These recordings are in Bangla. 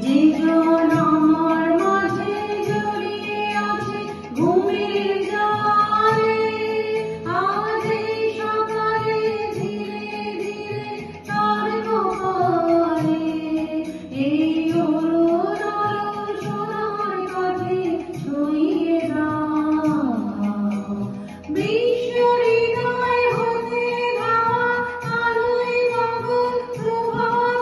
জীবন আমার মাঝে জড়িয়ে আছে ঘুমের জালে, আজ এই সকালে ধীরে ধীরে তার কপালে এই অরুণ আলো সোনার কাঠে ছুঁয়ে দাও। বিশ্ব হৃদয় হতে গাওয়া আলোয় পাগল প্রভাত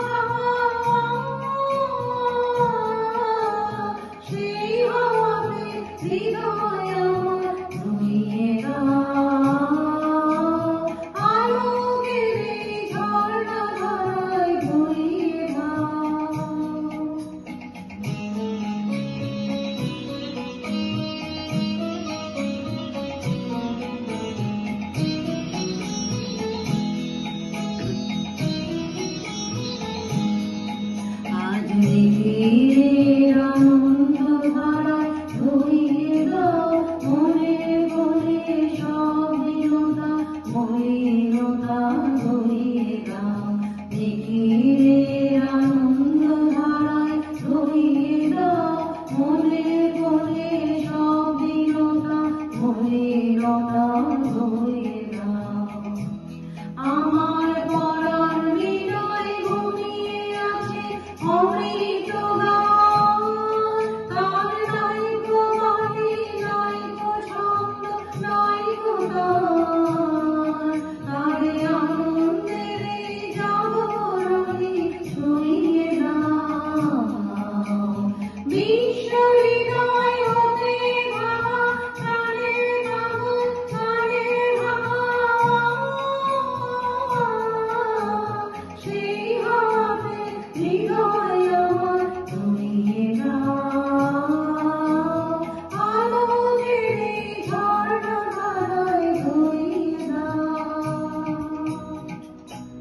সেই হাওয়াতে হৃদয় আমার ধুইয়ে দাও। আলোকের এই ঝর্ণা ধারায় ধুইয়ে দাও। আজ